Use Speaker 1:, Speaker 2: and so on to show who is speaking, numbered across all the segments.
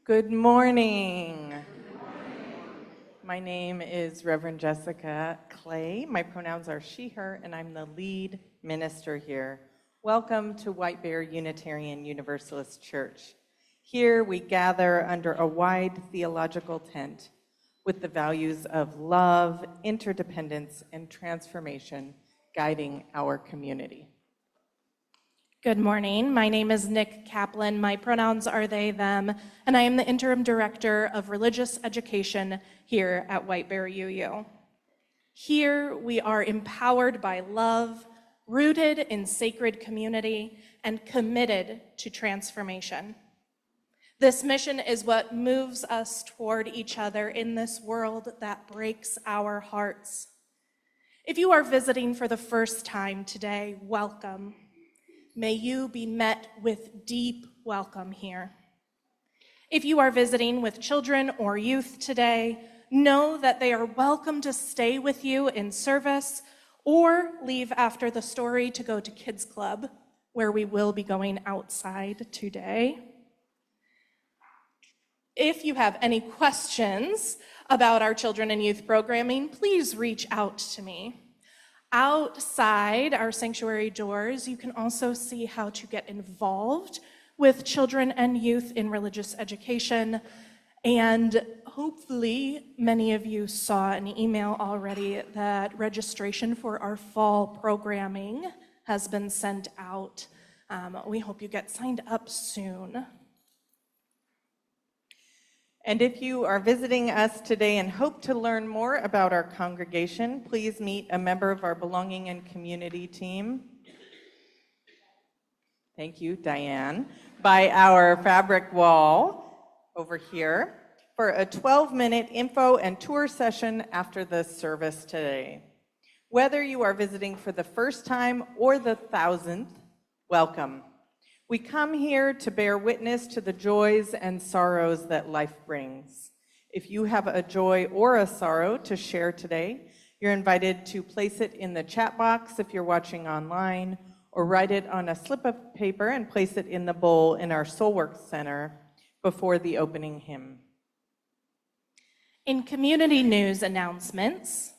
Speaker 1: Good morning. My name is Reverend Jessica Clay. My pronouns are she, her, and I'm the lead minister here. Welcome to White Bear Unitarian Universalist Church. Here we gather under a wide theological tent with the values of love, interdependence, and transformation guiding our community.
Speaker 2: Good morning. My name is Nick Kaplan. My pronouns are they, them, and I am the interim director of religious education here at White Bear UU. Here we are empowered by love, rooted in sacred community, and committed to transformation. This mission is what moves us toward each other in this world that breaks our hearts. If you are visiting for the first time today, welcome. May you be met with deep welcome here. If you are visiting with children or youth today, know that they are welcome to stay with you in service or leave after the story to go to Kids Club, where we will be going outside today. If you have any questions about our children and youth programming, please reach out to me. Outside our sanctuary doors, you can also see how to get involved with children and youth in religious education. And hopefully, many of you saw an email already that registration for our fall programming has been sent out. We hope you get signed up soon.
Speaker 1: And if you are visiting us today and hope to learn more about our congregation, please meet a member of our Belonging and Community team. Thank you, Diane. By our fabric wall over here for a 12-minute info and tour session after the service today. Whether you are visiting for the first time or the 1,000th, welcome. We come here to bear witness to the joys and sorrows that life brings. If you have a joy or a sorrow to share today, you're invited to place it in the chat box if you're watching online, or write it on a slip of paper and place it in the bowl in our Soulworks Center before the opening hymn.
Speaker 2: In community news announcements,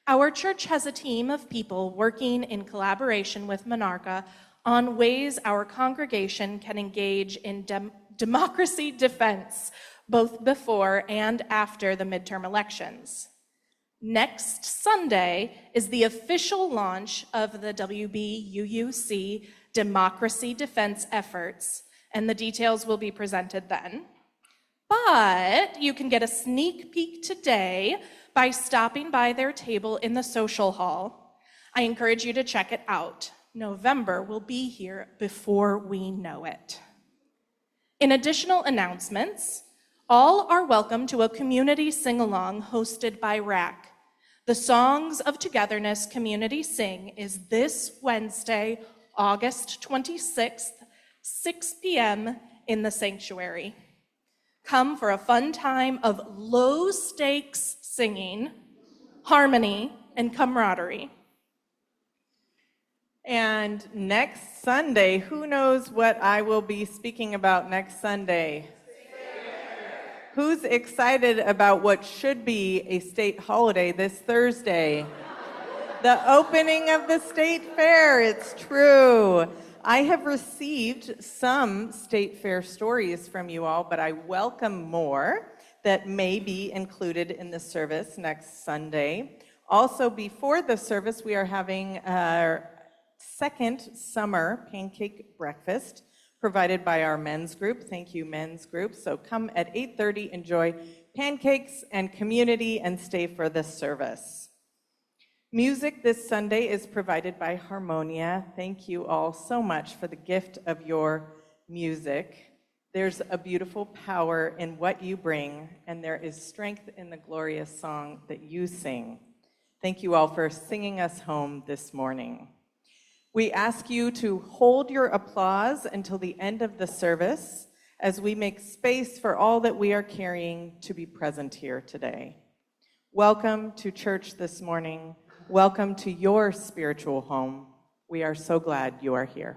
Speaker 2: our church has a team of people working in collaboration with Monarca on ways our congregation can engage in democracy defense, both before and after the midterm elections. Next Sunday is the official launch of the WBUUC democracy defense efforts, and the details will be presented then. But you can get a sneak peek today by stopping by their table in the social hall. I encourage you to check it out. November will be here before we know it. In additional announcements, all are welcome to a community sing-along hosted by RAC. The Songs of Togetherness Community Sing is this Wednesday, August 26th, 6 p.m. in the sanctuary. Come for a fun time of low-stakes singing, harmony, and camaraderie. And next Sunday, who knows what I will be speaking about next Sunday? Who's excited about what should be a state holiday this Thursday? The opening of the state fair, it's true. I have received some state fair stories from you all, but I welcome more that may be included in the service next Sunday. Also, before the service, we are having our second summer pancake breakfast provided by our men's group. Thank you, men's group. So come at 8:30, enjoy pancakes and community, and stay for this service. Music this Sunday is provided by Harmonia. Thank you all so much for the gift of your music. There's a beautiful power in what you bring, and there is strength in the glorious song that you sing. Thank you all for singing us home this morning. We ask you to hold your applause until the end of the service as we make space for all that we are carrying to be present here today. Welcome to church this morning. Welcome to your spiritual home. We are so glad you are here.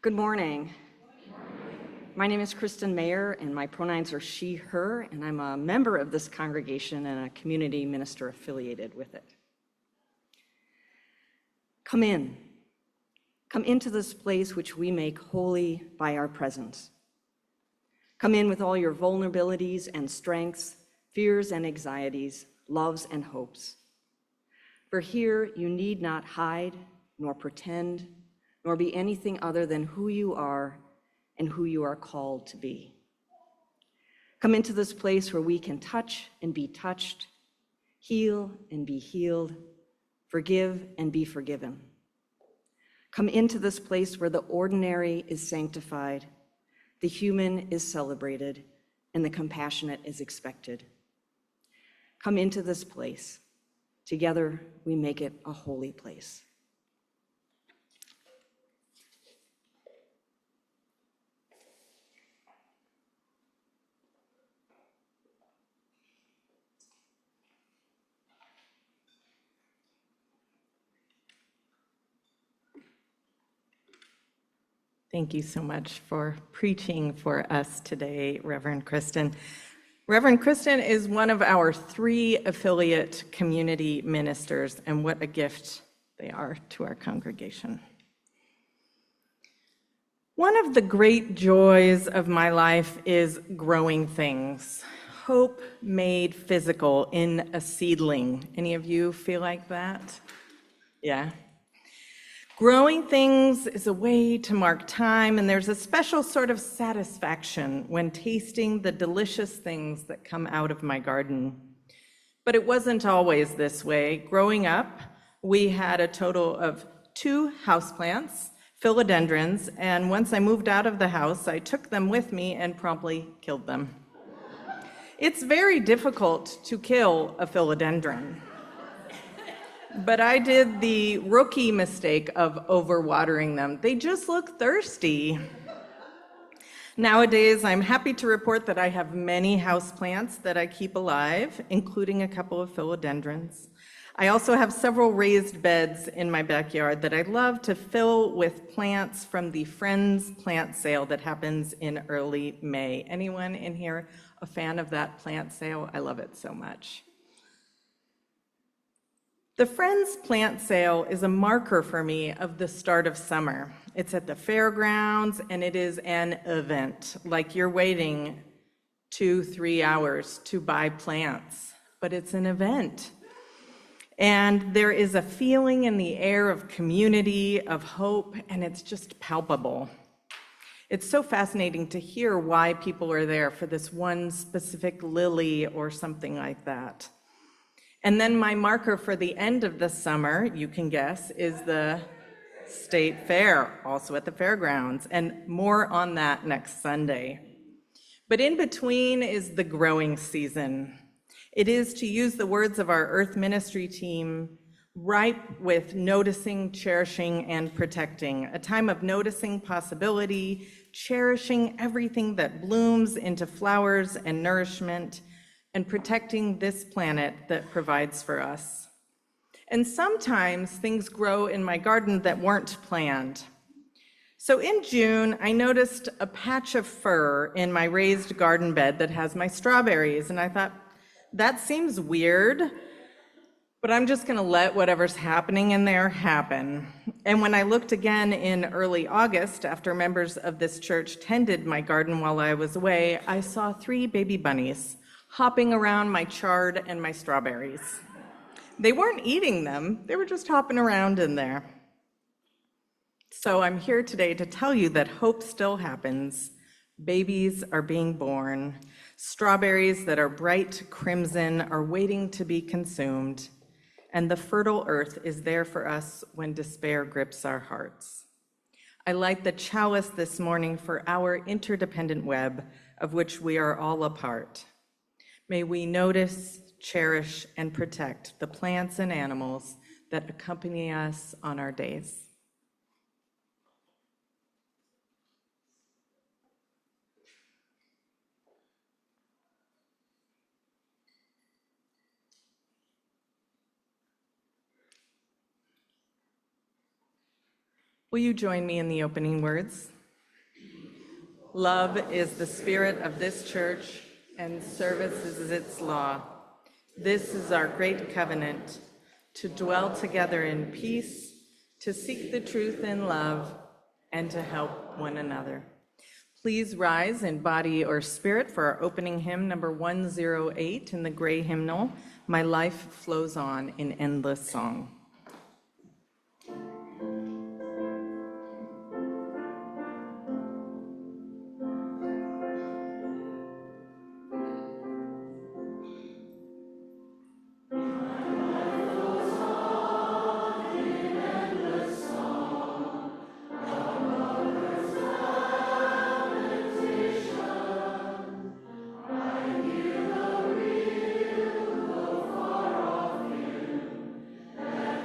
Speaker 3: Good morning. My name is Kristen Mayer, and my pronouns are she, her, and I'm a member of this congregation and a community minister affiliated with it. Come in. Come into this place which we make holy by our presence. Come in with all your vulnerabilities and strengths, fears and anxieties, loves and hopes. For here you need not hide, nor pretend, nor be anything other than who you are and who you are called to be. Come into this place where we can touch and be touched, heal and be healed, forgive and be forgiven. Come into this place where the ordinary is sanctified, the human is celebrated, and the compassionate is expected. Come into this place. Together, we make it a holy place.
Speaker 1: Thank you so much for preaching for us today, Reverend Kristen. Reverend Kristen is one of our 3 affiliate community ministers, and what a gift they are to our congregation. One of the great joys of my life is growing things. Hope made physical in a seedling. Any of you feel like that? Yeah. Growing things is a way to mark time, and there's a special sort of satisfaction when tasting the delicious things that come out of my garden. But it wasn't always this way. Growing up, we had a total of 2 houseplants, philodendrons, and once I moved out of the house, I took them with me and promptly killed them. It's very difficult to kill a philodendron. But I did the rookie mistake of overwatering them. They just look thirsty. Nowadays, I'm happy to report that I have many houseplants that I keep alive, including a couple of philodendrons. I also have several raised beds in my backyard that I love to fill with plants from the Friends plant sale that happens in early May. Anyone in here a fan of that plant sale? I love it so much. The Friends plant sale is a marker for me of the start of summer. It's at the fairgrounds, and it is an event, like you're waiting 2-3 hours to buy plants, but it's an event. And there is a feeling in the air of community, of hope, and it's just palpable. It's so fascinating to hear why people are there for this one specific lily or something like that. And then my marker for the end of the summer, you can guess, is the State Fair, also at the fairgrounds, and more on that next Sunday. But in between is the growing season. It is, to use the words of our Earth Ministry team, ripe with noticing, cherishing, and protecting, a time of noticing possibility, cherishing everything that blooms into flowers and nourishment, and protecting this planet that provides for us. And sometimes things grow in my garden that weren't planned. So in June, I noticed a patch of fur in my raised garden bed that has my strawberries, and I thought, that seems weird, but I'm just gonna let whatever's happening in there happen. And when I looked again in early August, after members of this church tended my garden while I was away, I saw 3 baby bunnies hopping around my chard and my strawberries. They weren't eating them, they were just hopping around in there. So I'm here today to tell you that hope still happens. Babies are being born. Strawberries that are bright crimson are waiting to be consumed. And the fertile earth is there for us when despair grips our hearts. I light the chalice this morning for our interdependent web, of which we are all a part. May we notice, cherish, and protect the plants and animals that accompany us on our days. Will you join me in the opening words? Love is the spirit of this church, and service is its law. This is our great covenant, to dwell together in peace, to seek the truth in love, and to help one another. Please rise in body or spirit for our opening hymn, number 108 in the gray hymnal, My Life Flows On in Endless Song.
Speaker 4: That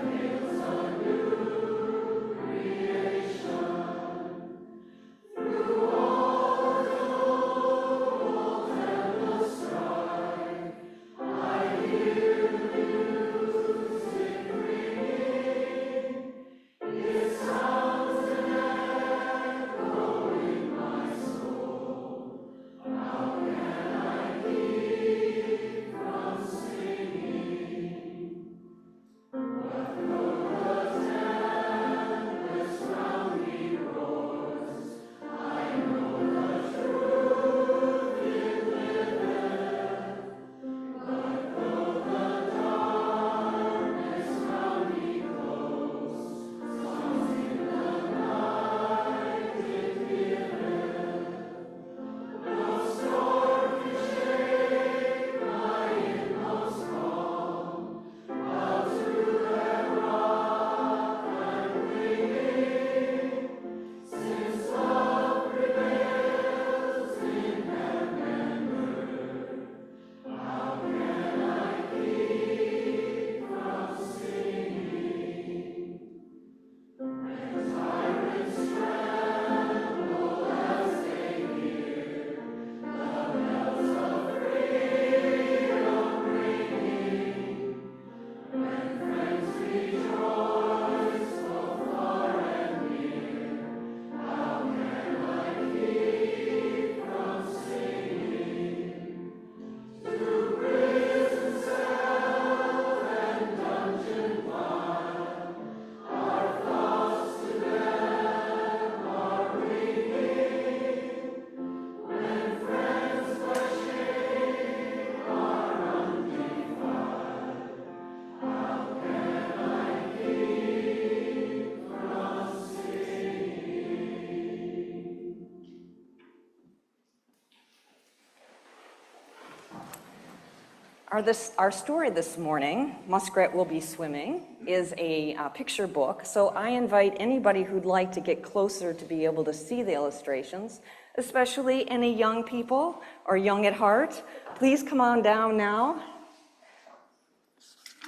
Speaker 3: Our story this morning, Muskrat Will Be Swimming, is a picture book. So I invite anybody who'd like to get closer to be able to see the illustrations, especially any young people or young at heart. Please come on down now.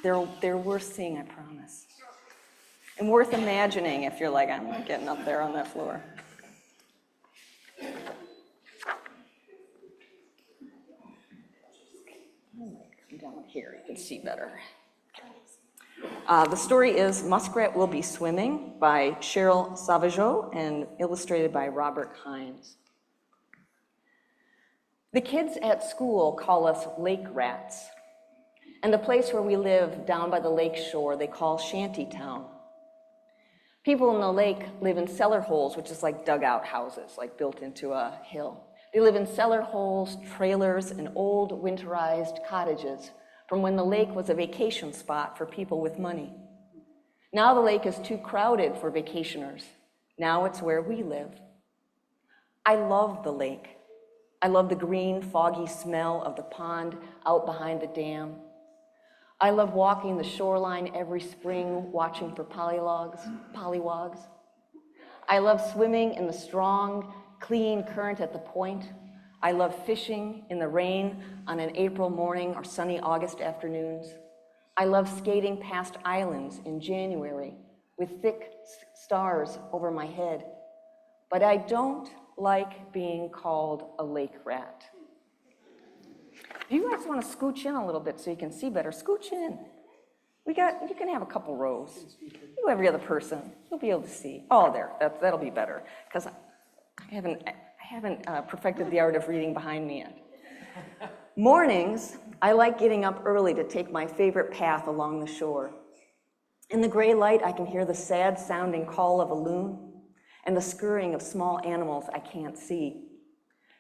Speaker 3: They're worth seeing, I promise. And worth imagining if you're like, I'm not getting up there on that floor. Come down here, you can see better. The story is Muskrat Will Be Swimming by Cheryl Sauvageau and illustrated by Robert Hines. The kids at school call us lake rats. And the place where we live down by the lake shore, they call Shantytown. People in the lake live in cellar holes, which is like dugout houses, like built into a hill. They live in cellar holes, trailers, and old winterized cottages from when the lake was a vacation spot for people with money. Now the lake is too crowded for vacationers. Now it's where we live. I love the lake. I love the green, foggy smell of the pond out behind the dam. I love walking the shoreline every spring, watching for pollywogs. I love swimming in the strong, clean current at the point. I love fishing in the rain on an April morning or sunny August afternoons. I love skating past islands in January with thick stars over my head. But I don't like being called a lake rat. If you guys want to scooch in a little bit so you can see better, scooch in. You can have a couple rows. You, every other person, you'll be able to see. Oh, there, that'll be better, because I haven't perfected the art of reading behind me yet. Mornings, I like getting up early to take my favorite path along the shore. In the gray light, I can hear the sad-sounding call of a loon and the scurrying of small animals I can't see.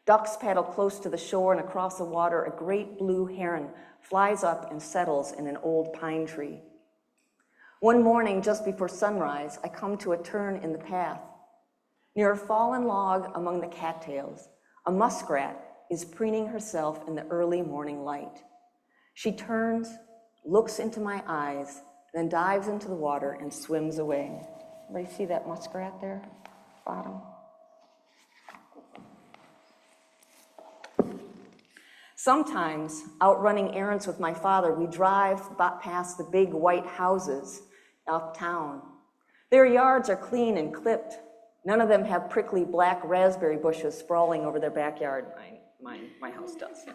Speaker 3: Ducks paddle close to the shore, and across the water, a great blue heron flies up and settles in an old pine tree. One morning, just before sunrise, I come to a turn in the path. Near a fallen log among the cattails, a muskrat is preening herself in the early morning light. She turns, looks into my eyes, then dives into the water and swims away. Everybody see that muskrat there, bottom? Sometimes, out running errands with my father, we drive past the big white houses uptown. Their yards are clean and clipped. None of them have prickly black raspberry bushes sprawling over their backyard. My house does.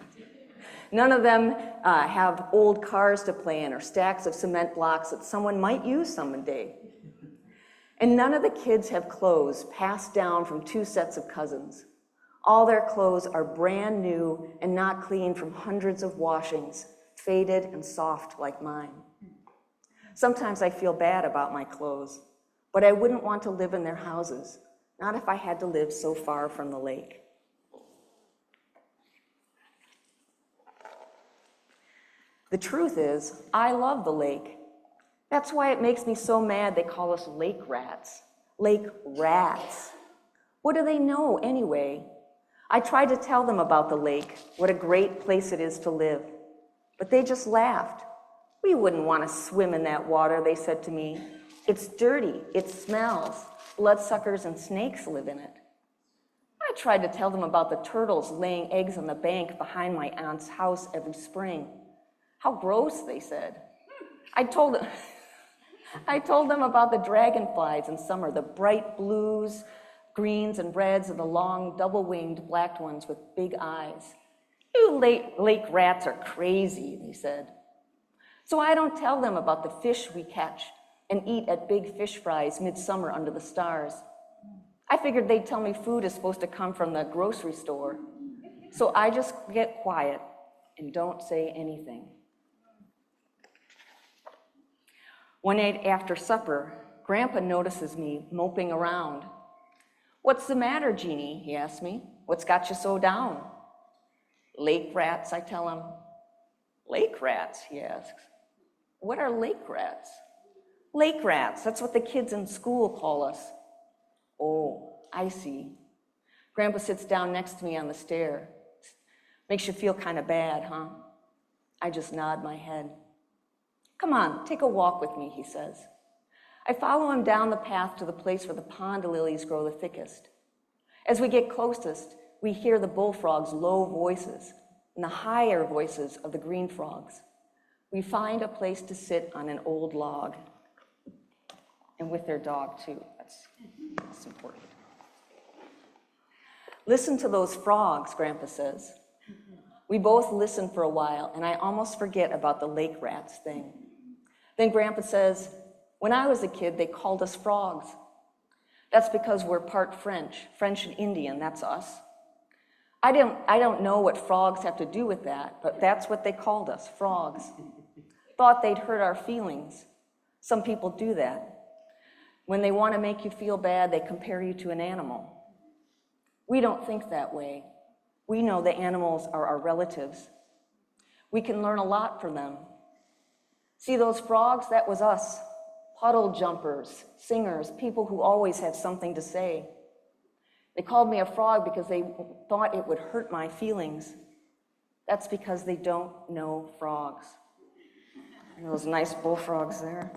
Speaker 3: None of them have old cars to play in or stacks of cement blocks that someone might use someday. And none of the kids have clothes passed down from two sets of cousins. All their clothes are brand new and not clean from hundreds of washings, faded and soft like mine. Sometimes I feel bad about my clothes, but I wouldn't want to live in their houses, not if I had to live so far from the lake. The truth is, I love the lake. That's why it makes me so mad they call us lake rats. Lake rats. What do they know anyway? I tried to tell them about the lake, what a great place it is to live. But they just laughed. We wouldn't want to swim in that water, they said to me. It's dirty, it smells. Bloodsuckers and snakes live in it. I tried to tell them about the turtles laying eggs on the bank behind my aunt's house every spring. How gross, they said. I told them about the dragonflies in summer, the bright blues, greens and reds, and the long double-winged black ones with big eyes. You lake rats are crazy, they said. So I don't tell them about the fish we catch and eat at big fish fries midsummer under the stars. I figured they'd tell me food is supposed to come from the grocery store. So I just get quiet and don't say anything. One night after supper, Grandpa notices me moping around. What's the matter, Jeannie? He asks me. What's got you so down? Lake rats, I tell him. Lake rats, he asks. What are lake rats? Lake rats, that's what the kids in school call us. Oh, I see. Grandpa sits down next to me on the stair. Makes you feel kind of bad, huh? I just nod my head. Come on, take a walk with me, he says. I follow him down the path to the place where the pond lilies grow the thickest. As we get closest, we hear the bullfrogs' low voices and the higher voices of the green frogs. We find a place to sit on an old log, and with their dog, too. That's important. Listen to those frogs, Grandpa says. We both listen for a while, and I almost forget about the lake rats thing. Then Grandpa says, when I was a kid, they called us frogs. That's because we're part French and Indian, that's us. I don't know what frogs have to do with that, but that's what they called us, frogs. Thought they'd hurt our feelings. Some people do that. When they want to make you feel bad, they compare you to an animal. We don't think that way. We know the animals are our relatives. We can learn a lot from them. See those frogs? That was us. Puddle jumpers, singers, people who always had something to say. They called me a frog because they thought it would hurt my feelings. That's because they don't know frogs. And those nice bullfrogs there.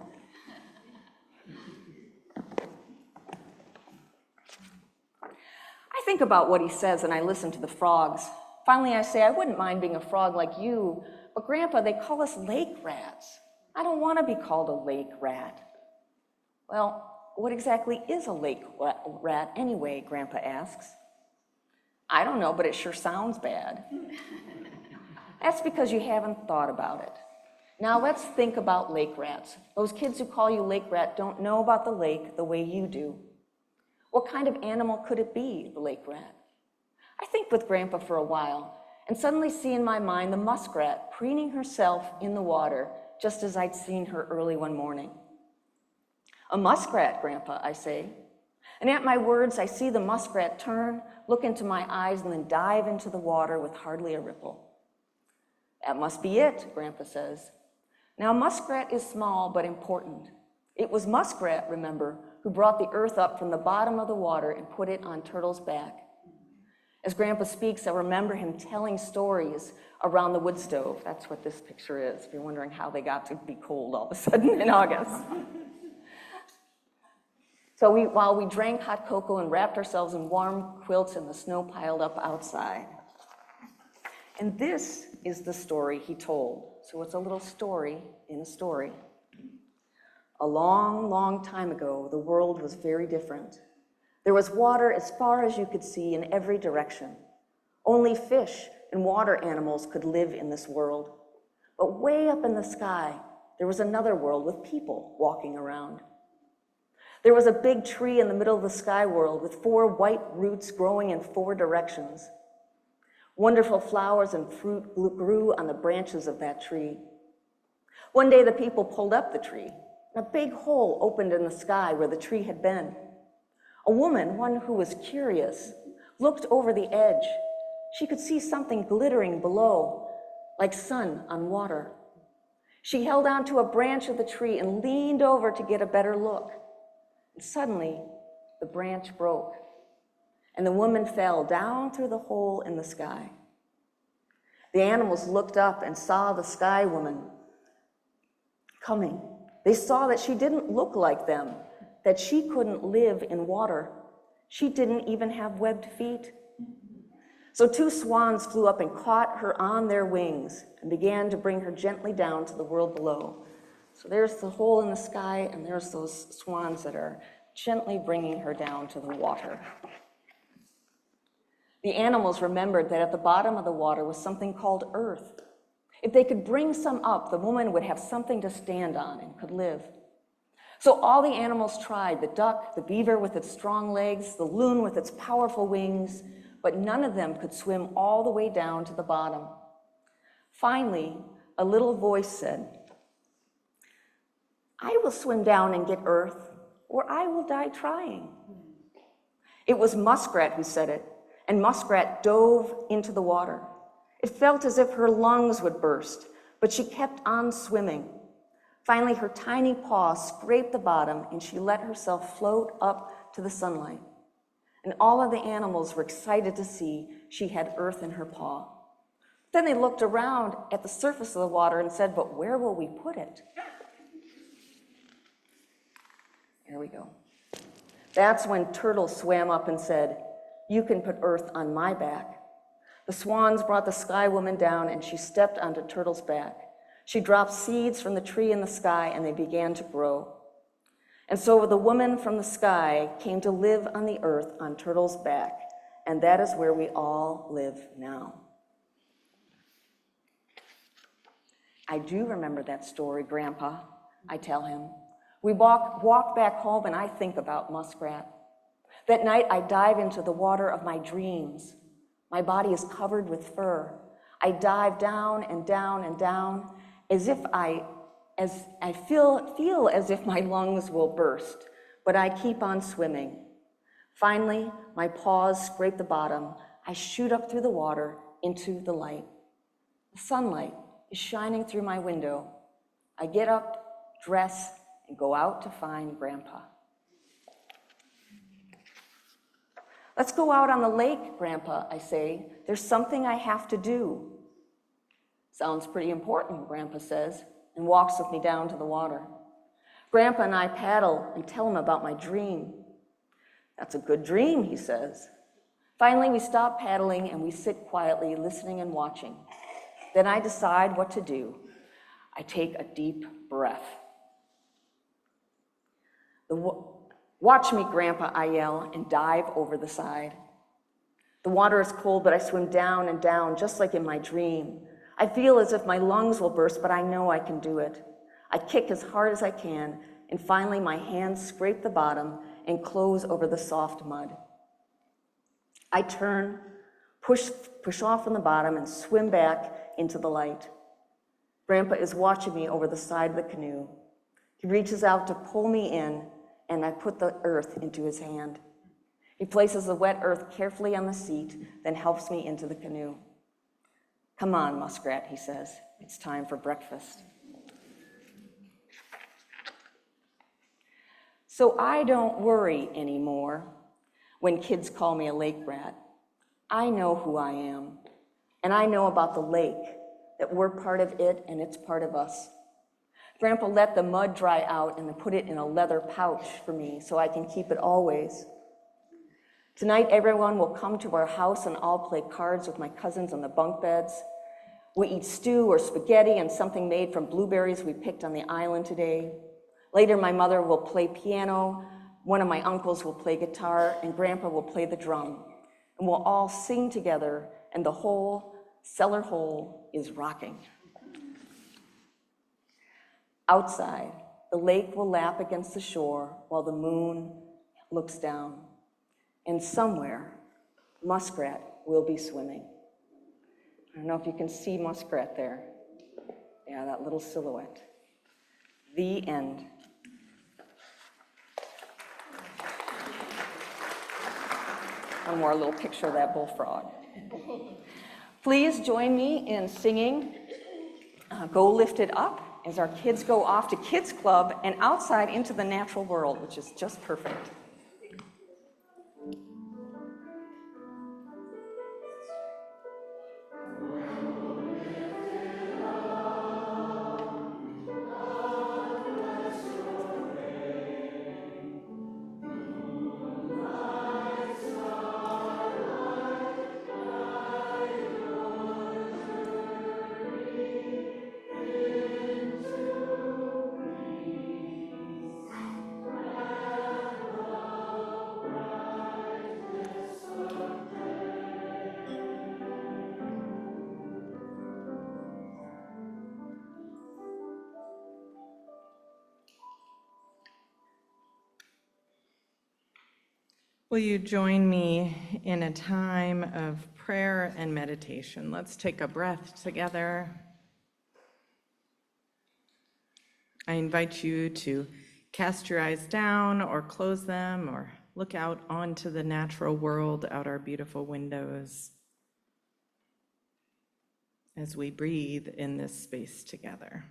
Speaker 3: I think about what he says and I listen to the frogs. Finally, I say, I wouldn't mind being a frog like you, but Grandpa, they call us lake rats. I don't want to be called a lake rat. Well, what exactly is a lake rat anyway, Grandpa asks. I don't know, but it sure sounds bad. That's because you haven't thought about it. Now let's think about lake rats. Those kids who call you lake rat don't know about the lake the way you do. What kind of animal could it be, the lake rat? I think with Grandpa for a while, and suddenly see in my mind the muskrat preening herself in the water, just as I'd seen her early one morning. A muskrat, Grandpa, I say. And at my words, I see the muskrat turn, look into my eyes, and then dive into the water with hardly a ripple. That must be it, Grandpa says. Now, muskrat is small but important. It was muskrat, remember, who brought the earth up from the bottom of the water and put it on Turtle's back. As Grandpa speaks, I remember him telling stories around the wood stove. That's what this picture is, if you're wondering how they got to be cold all of a sudden in August. So while we drank hot cocoa and wrapped ourselves in warm quilts and the snow piled up outside. And this is the story he told. So it's a little story in a story. A long, long time ago, the world was very different. There was water as far as you could see in every direction. Only fish and water animals could live in this world. But way up in the sky, there was another world with people walking around. There was a big tree in the middle of the sky world with 4 white roots growing in 4 directions. Wonderful flowers and fruit grew on the branches of that tree. One day the people pulled up the tree, and a big hole opened in the sky where the tree had been. A woman, one who was curious, looked over the edge. She could see something glittering below, like sun on water. She held onto a branch of the tree and leaned over to get a better look. And suddenly, the branch broke, and the woman fell down through the hole in the sky. The animals looked up and saw the sky woman coming. They saw that she didn't look like them, that she couldn't live in water. She didn't even have webbed feet. So 2 swans flew up and caught her on their wings and began to bring her gently down to the world below. So there's the hole in the sky, and there's those swans that are gently bringing her down to the water. The animals remembered that at the bottom of the water was something called earth. If they could bring some up, the woman would have something to stand on and could live. So all the animals tried, the duck, the beaver with its strong legs, the loon with its powerful wings, but none of them could swim all the way down to the bottom. Finally, a little voice said, I will swim down and get earth, or I will die trying. It was Muskrat who said it, and Muskrat dove into the water. It felt as if her lungs would burst, but she kept on swimming. Finally, her tiny paw scraped the bottom, and she let herself float up to the sunlight. And all of the animals were excited to see she had earth in her paw. Then they looked around at the surface of the water and said, but where will we put it? Here we go. That's when Turtle swam up and said, you can put earth on my back. The swans brought the sky woman down, and she stepped onto Turtle's back. She dropped seeds from the tree in the sky, and they began to grow. And so the woman from the sky came to live on the earth on Turtle's back, and that is where we all live now. I do remember that story, Grandpa, I tell him. We walk back home, and I think about Muskrat. That night, I dive into the water of my dreams. My body is covered with fur. I dive down and down and down, as I feel as if my lungs will burst, but I keep on swimming. Finally, my paws scrape the bottom. I shoot up through the water into the light. The sunlight is shining through my window. I get up, dress, and go out to find Grandpa. Let's go out on the lake, Grandpa, I say. There's something I have to do. Sounds pretty important, Grandpa says, and walks with me down to the water. Grandpa and I paddle and tell him about my dream. That's a good dream, he says. Finally, we stop paddling and we sit quietly, listening and watching. Then I decide what to do. I take a deep breath. Watch me, Grandpa, I yell, and dive over the side. The water is cold, but I swim down and down, just like in my dream. I feel as if my lungs will burst, but I know I can do it. I kick as hard as I can, and finally my hands scrape the bottom and close over the soft mud. I turn, push off from the bottom, and swim back into the light. Grandpa is watching me over the side of the canoe. He reaches out to pull me in, and I put the earth into his hand. He places the wet earth carefully on the seat, then helps me into the canoe. Come on, Muskrat, he says. It's time for breakfast. So I don't worry anymore when kids call me a lake rat. I know who I am, and I know about the lake, that we're part of it and it's part of us. Grandpa let the mud dry out and put it in a leather pouch for me so I can keep it always. Tonight, everyone will come to our house and I'll play cards with my cousins on the bunk beds. We eat stew or spaghetti and something made from blueberries we picked on the island today. Later, my mother will play piano, one of my uncles will play guitar, and Grandpa will play the drum. And we'll all sing together, and the whole cellar hole is rocking. Outside, the lake will lap against the shore while the moon looks down. And somewhere, Muskrat will be swimming. I don't know if you can see Muskrat there. Yeah, that little silhouette. The end. One more little picture of that bullfrog. Please join me in singing Go Lift It Up as our kids go off to Kids Club and outside into the natural world, which is just perfect.
Speaker 2: Will you join me in a time of prayer and meditation? Let's take a breath together. I invite you to cast your eyes down or close them or look out onto the natural world out our beautiful windows as we breathe in this space together.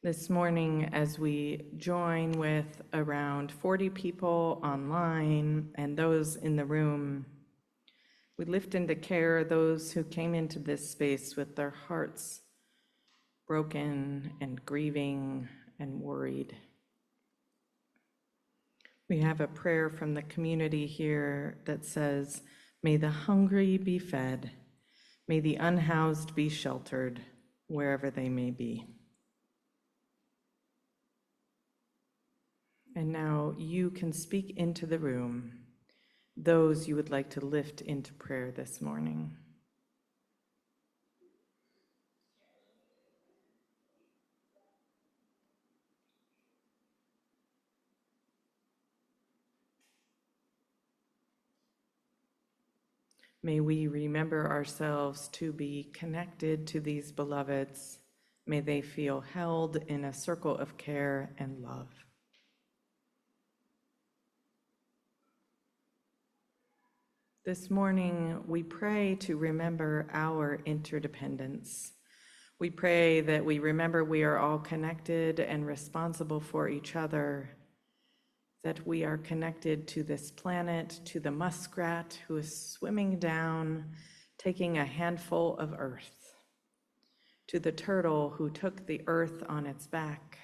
Speaker 2: This morning, as we join with around 40 people online and those in the room, we lift into care those who came into this space with their hearts broken and grieving and worried. We have a prayer from the community here that says, "May the hungry be fed, may the unhoused be sheltered, wherever they may be." And now you can speak into the room those you would like to lift into prayer this morning. May we remember ourselves to be connected to these beloveds. May they feel held in a circle of care and love. This morning, we pray to remember our interdependence. We pray that we remember we are all connected and responsible for each other, that we are connected to this planet, to the muskrat who is swimming down, taking a handful of earth, to the turtle who took the earth on its back,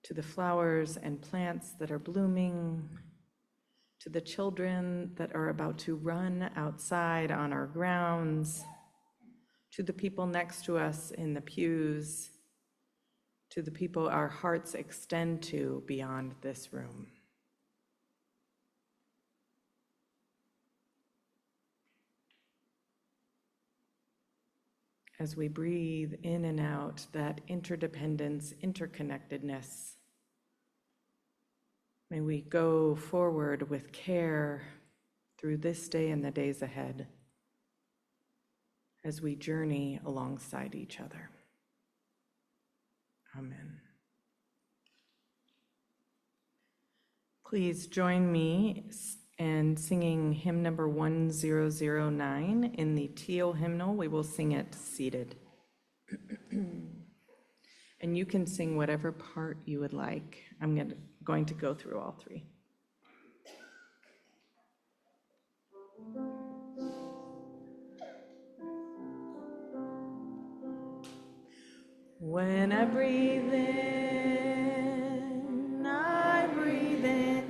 Speaker 2: to the flowers and plants that are blooming, to the children that are about to run outside on our grounds, to the people next to us in the pews, to the people our hearts extend to beyond this room. As we breathe in and out that interdependence, interconnectedness, may we go forward with care through this day and the days ahead as we journey alongside each other. Amen. Please join me in singing hymn number 1009 in the teal hymnal. We will sing it seated. And you can sing whatever part you would like. I'm going to go through all three. When I breathe in, I breathe in.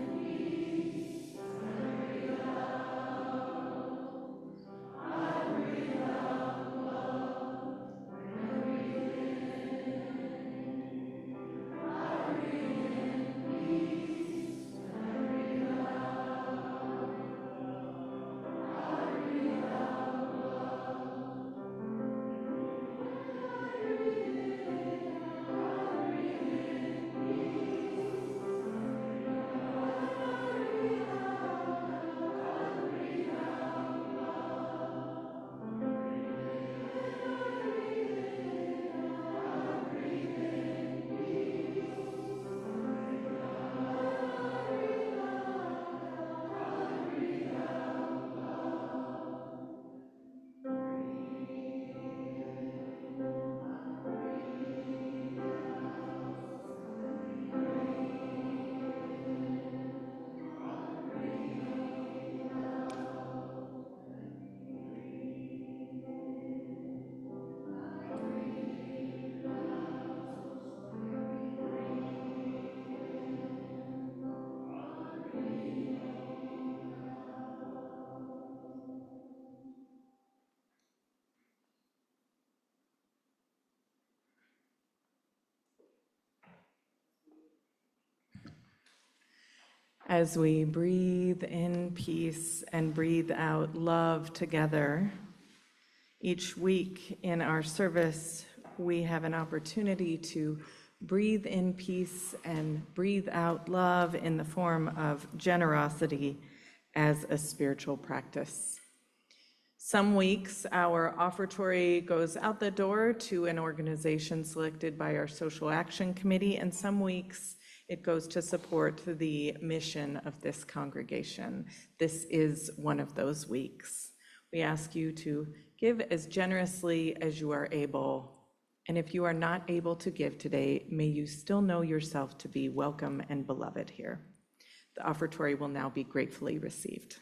Speaker 2: As we breathe in peace and breathe out love together, each week in our service, we have an opportunity to breathe in peace and breathe out love in the form of generosity as a spiritual practice. Some weeks, our offertory goes out the door to an organization selected by our Social Action Committee, and some weeks it goes to support the mission of this congregation. This is one of those weeks. We ask you to give as generously as you are able And if you are not able to give today, may you still know yourself to be welcome and beloved here. The offertory will now be gratefully received.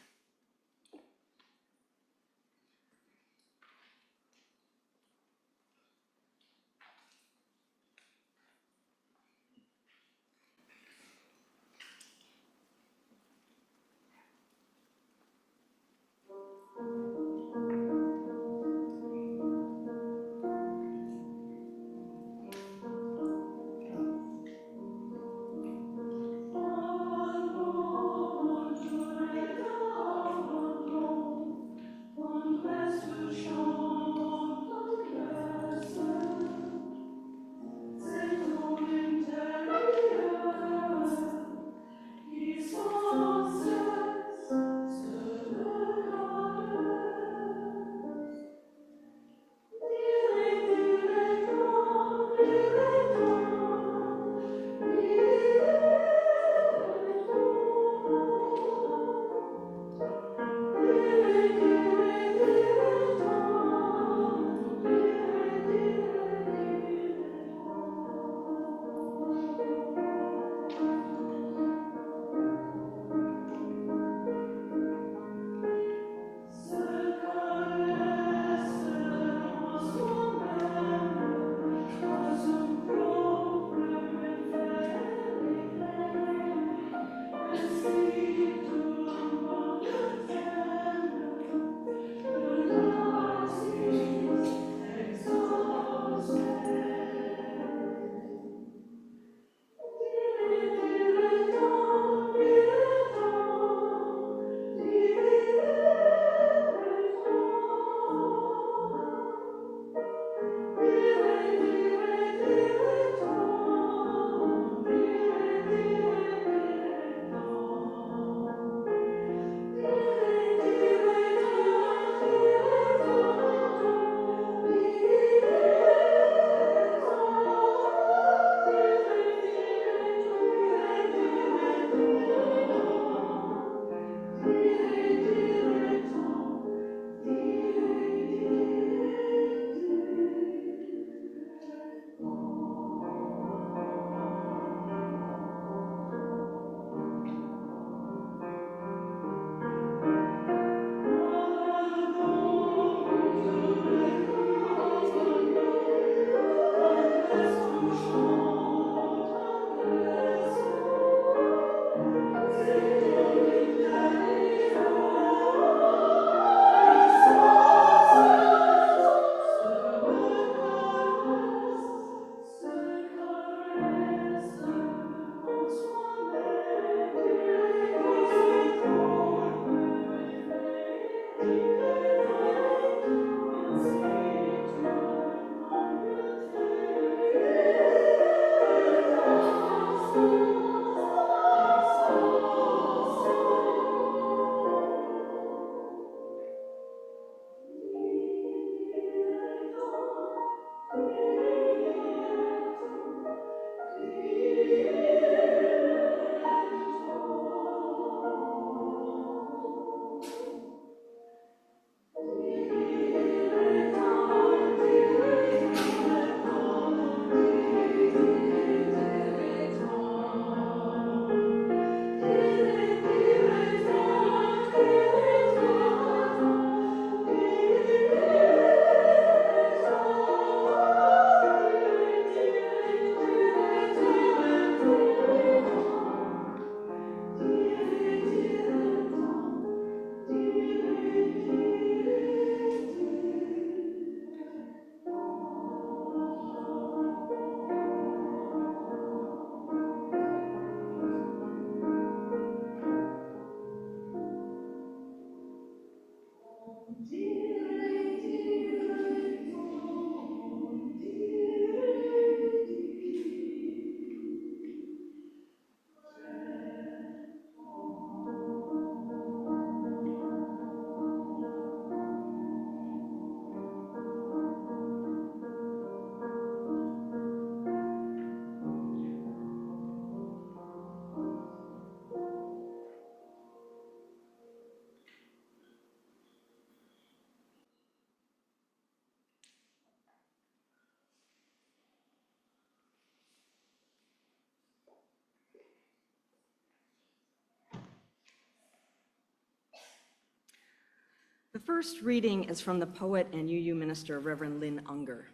Speaker 3: first reading is from the poet and UU minister, Reverend Lynn Unger.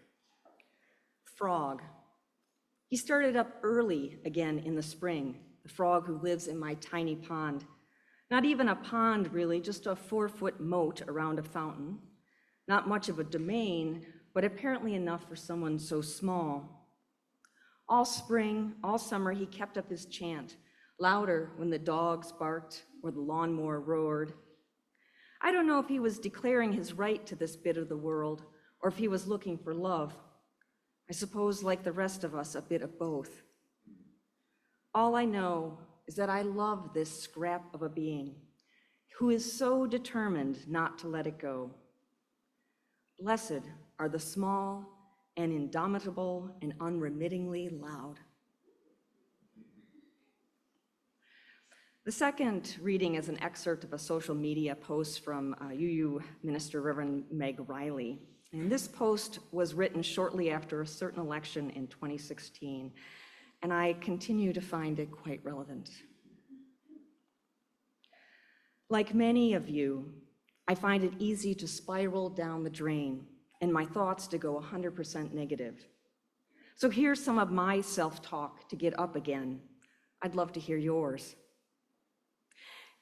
Speaker 3: Frog. He started up early again in the spring, the frog who lives in my tiny pond. Not even a pond, really, just a 4-foot moat around a fountain. Not much of a domain, but apparently enough for someone so small. All spring, all summer, he kept up his chant, louder when the dogs barked or the lawnmower roared. I don't know if he was declaring his right to this bit of the world or if he was looking for love. I suppose, like the rest of us, a bit of both. All I know is that I love this scrap of a being who is so determined not to let it go. Blessed are the small and indomitable and unremittingly loud. The second reading is an excerpt of a social media post from UU Minister Reverend Meg Riley. And this post was written shortly after a certain election in 2016, and I continue to find it quite relevant. Like many of you, I find it easy to spiral down the drain and my thoughts to go 100% negative. So here's some of my self-talk to get up again. I'd love to hear yours.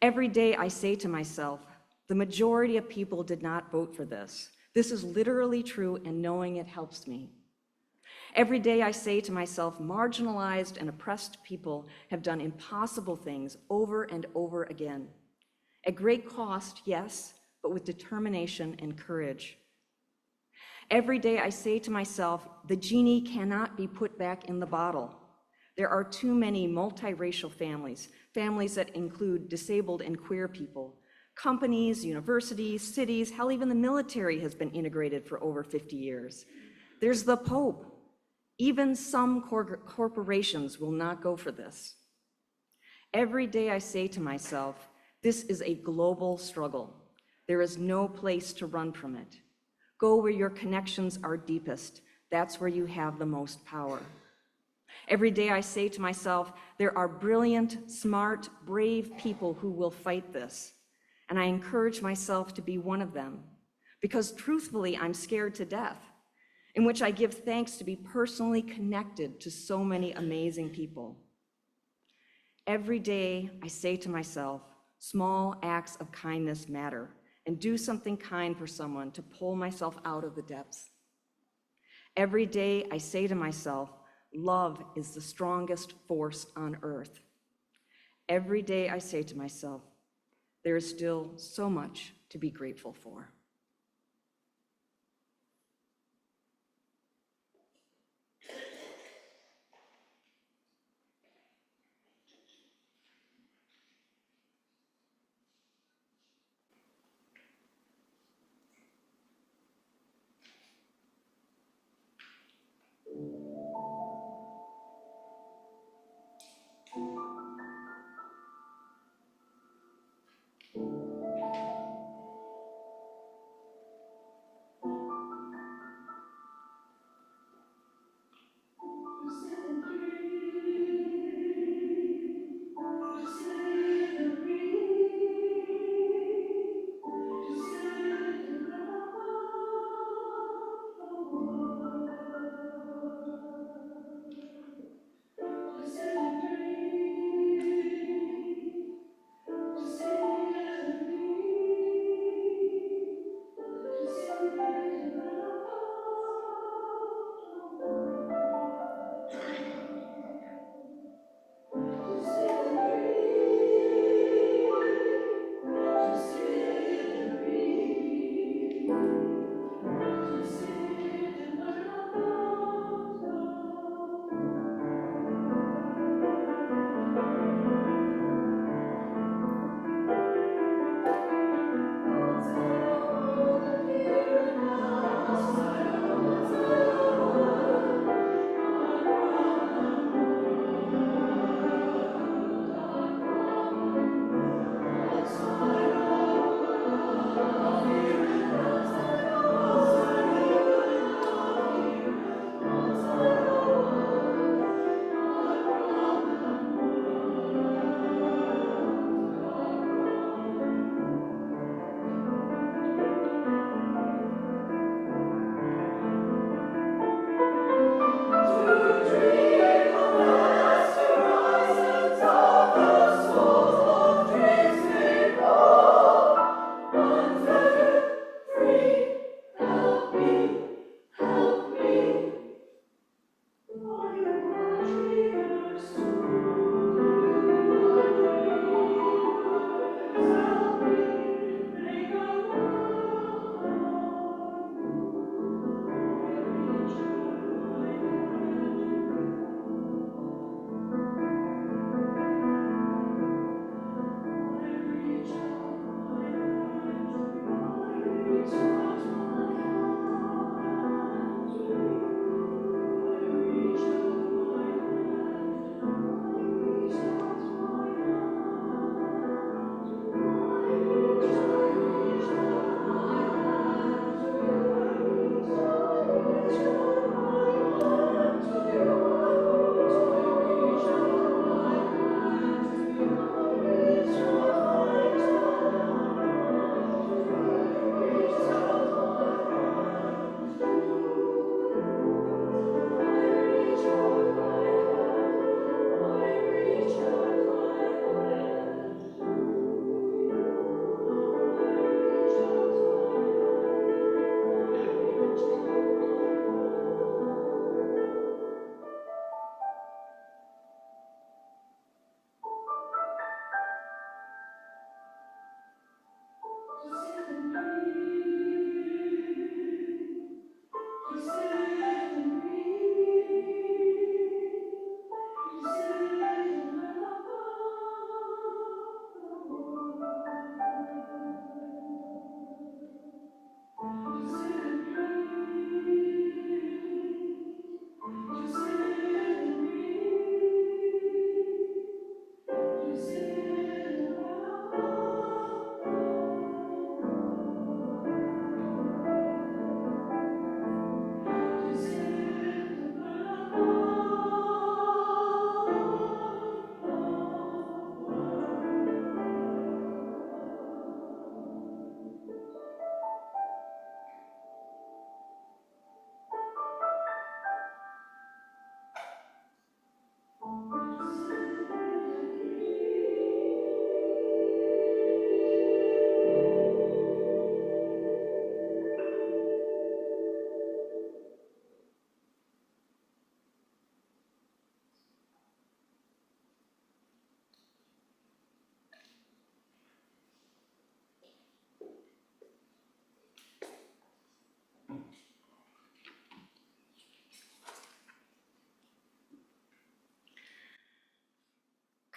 Speaker 3: Every day I say to myself, the majority of people did not vote for this. This is literally true, and knowing it helps me. Every day I say to myself, marginalized and oppressed people have done impossible things over and over again. At great cost, yes, but with determination and courage. Every day I say to myself, the genie cannot be put back in the bottle. There are too many multiracial families, families that include disabled and queer people. Companies, universities, cities, hell, even the military has been integrated for over 50 years. There's the Pope. Even some corporations will not go for this. Every day I say to myself, this is a global struggle. There is no place to run from it. Go where your connections are deepest. That's where you have the most power. Every day I say to myself, there are brilliant, smart, brave people who will fight this. And I encourage myself to be one of them, because truthfully, I'm scared to death, in which I give thanks to be personally connected to so many amazing people. Every day I say to myself, small acts of kindness matter, and do something kind for someone to pull myself out of the depths. Every day I say to myself, love is the strongest force on earth. Every day I say to myself, there is still so much to be grateful for.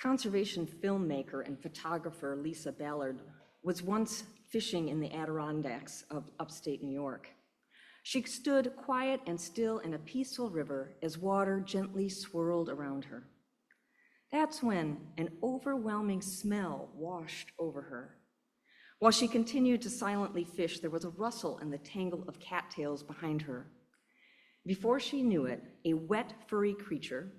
Speaker 3: Conservation filmmaker and photographer Lisa Ballard was once fishing in the Adirondacks of upstate New York. She stood quiet and still in a peaceful river as water gently swirled around her. That's when an overwhelming smell washed over her. While she continued to silently fish, there was a rustle in the tangle of cattails behind her. Before she knew it, a wet, furry creature,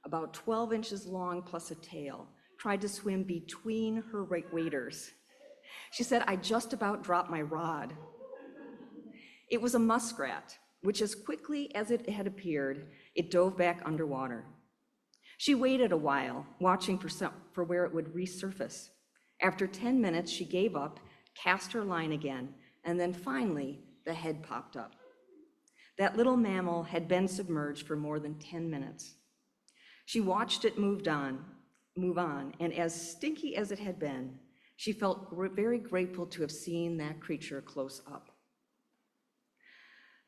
Speaker 3: about 12 inches long plus a tail, tried to swim between her waders. She said, "I just about dropped my rod." It was a muskrat, which as quickly as it had appeared, it dove back underwater. She waited a while, watching for where it would resurface. After 10 minutes, she gave up, cast her line again, and then finally, the head popped up. That little mammal had been submerged for more than 10 minutes. She watched it move on, and as stinky as it had been, she felt very grateful to have seen that creature close up.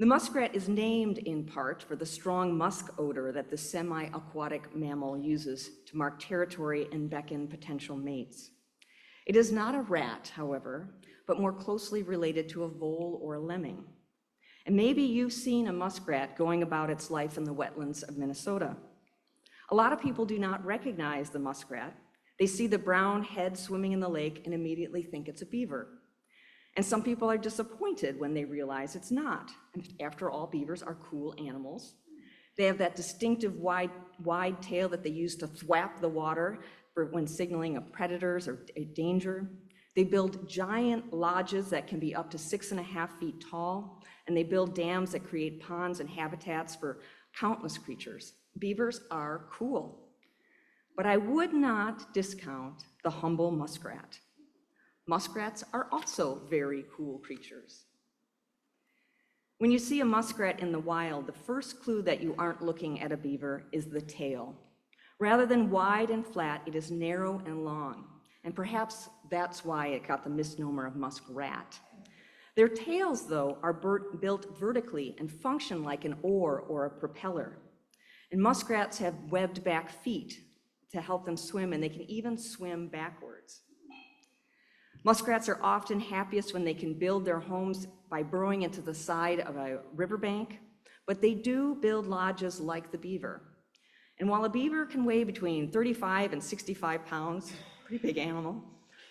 Speaker 3: The muskrat is named in part for the strong musk odor that the semi-aquatic mammal uses to mark territory and beckon potential mates. It is not a rat, however, but more closely related to a vole or a lemming. And maybe you've seen a muskrat going about its life in the wetlands of Minnesota. A lot of people do not recognize the muskrat. They see the brown head swimming in the lake and immediately think it's a beaver. And some people are disappointed when they realize it's not. And after all, beavers are cool animals. They have that distinctive wide tail that they use to thwap the water for when signaling of predators or danger. They build giant lodges that can be up to 6.5 feet tall, and they build dams that create ponds and habitats for countless creatures. Beavers are cool. But I would not discount the humble muskrat. Muskrats are also very cool creatures. When you see a muskrat in the wild, the first clue that you aren't looking at a beaver is the tail. Rather than wide and flat, it is narrow and long. And perhaps that's why it got the misnomer of muskrat. Their tails, though, are built vertically and function like an oar or a propeller. And muskrats have webbed back feet to help them swim, and they can even swim backwards. Muskrats are often happiest when they can build their homes by burrowing into the side of a riverbank, but they do build lodges like the beaver. And while a beaver can weigh between 35 and 65 pounds, pretty big animal,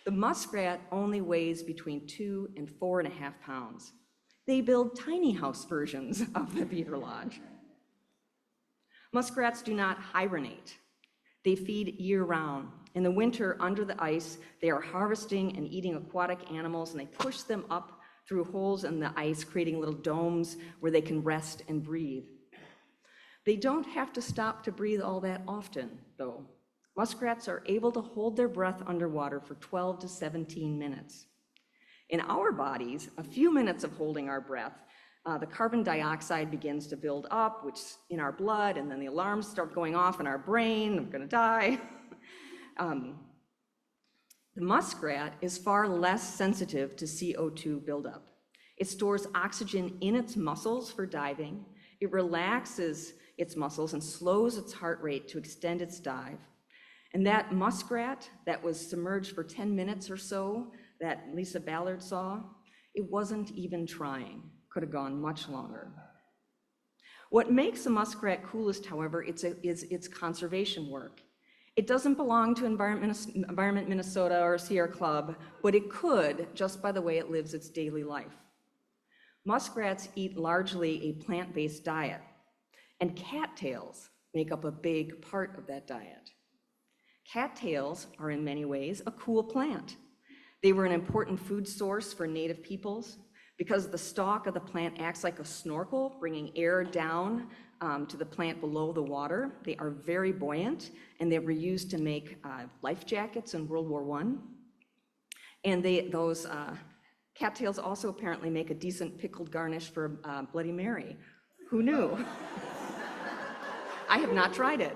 Speaker 3: the muskrat only weighs between 2 and 4.5 pounds. They build tiny house versions of the beaver lodge. Muskrats do not hibernate. They feed year-round. In the winter, under the ice, they are harvesting and eating aquatic animals, and they push them up through holes in the ice, creating little domes where they can rest and breathe. They don't have to stop to breathe all that often, though. Muskrats are able to hold their breath underwater for 12 to 17 minutes. In our bodies, a few minutes of holding our breath, the carbon dioxide begins to build up, which in our blood, and then the alarms start going off in our brain, I'm gonna die. The muskrat is far less sensitive to CO2 buildup. It stores oxygen in its muscles for diving. It relaxes its muscles and slows its heart rate to extend its dive. And that muskrat that was submerged for 10 minutes or so that Lisa Ballard saw, it wasn't even trying. Could have gone much longer. What makes a muskrat coolest, however, is its conservation work. It doesn't belong to Environment Minnesota or Sierra Club, but it could just by the way it lives its daily life. Muskrats eat largely a plant-based diet, and cattails make up a big part of that diet. Cattails are in many ways a cool plant. They were an important food source for native peoples. Because the stalk of the plant acts like a snorkel, bringing air down to the plant below the water. They are very buoyant, and they were used to make life jackets in World War I. And those cattails also apparently make a decent pickled garnish for Bloody Mary. Who knew? I have not tried it.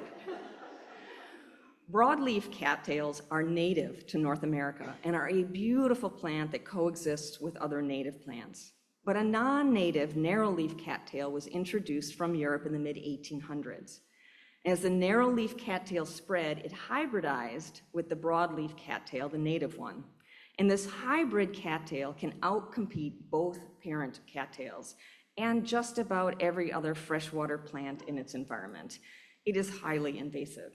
Speaker 3: Broadleaf cattails are native to North America and are a beautiful plant that coexists with other native plants. But a non-native narrowleaf cattail was introduced from Europe in the mid-1800s. As the narrow-leaf cattail spread, it hybridized with the broadleaf cattail, the native one. And this hybrid cattail can outcompete both parent cattails and just about every other freshwater plant in its environment. It is highly invasive.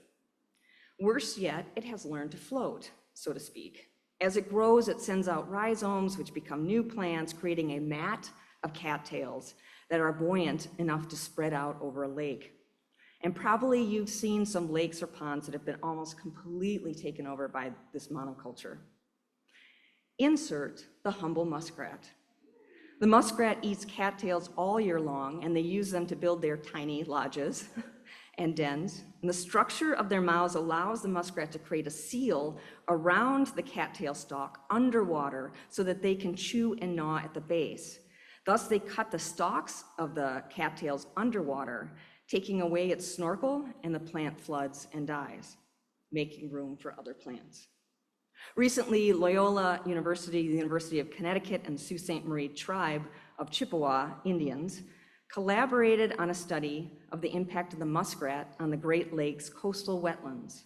Speaker 3: Worse yet, it has learned to float, so to speak. As it grows, it sends out rhizomes, which become new plants, creating a mat of cattails that are buoyant enough to spread out over a lake. And probably you've seen some lakes or ponds that have been almost completely taken over by this monoculture. Insert the humble muskrat. The muskrat eats cattails all year long, and they use them to build their tiny lodges and dens. And the structure of their mouths allows the muskrat to create a seal around the cattail stalk underwater so that they can chew and gnaw at the base. Thus, they cut the stalks of the cattails underwater, taking away its snorkel, and the plant floods and dies, making room for other plants. Recently, Loyola University, the University of Connecticut, and Sault Ste. Marie tribe of Chippewa Indians collaborated on a study of the impact of the muskrat on the Great Lakes coastal wetlands.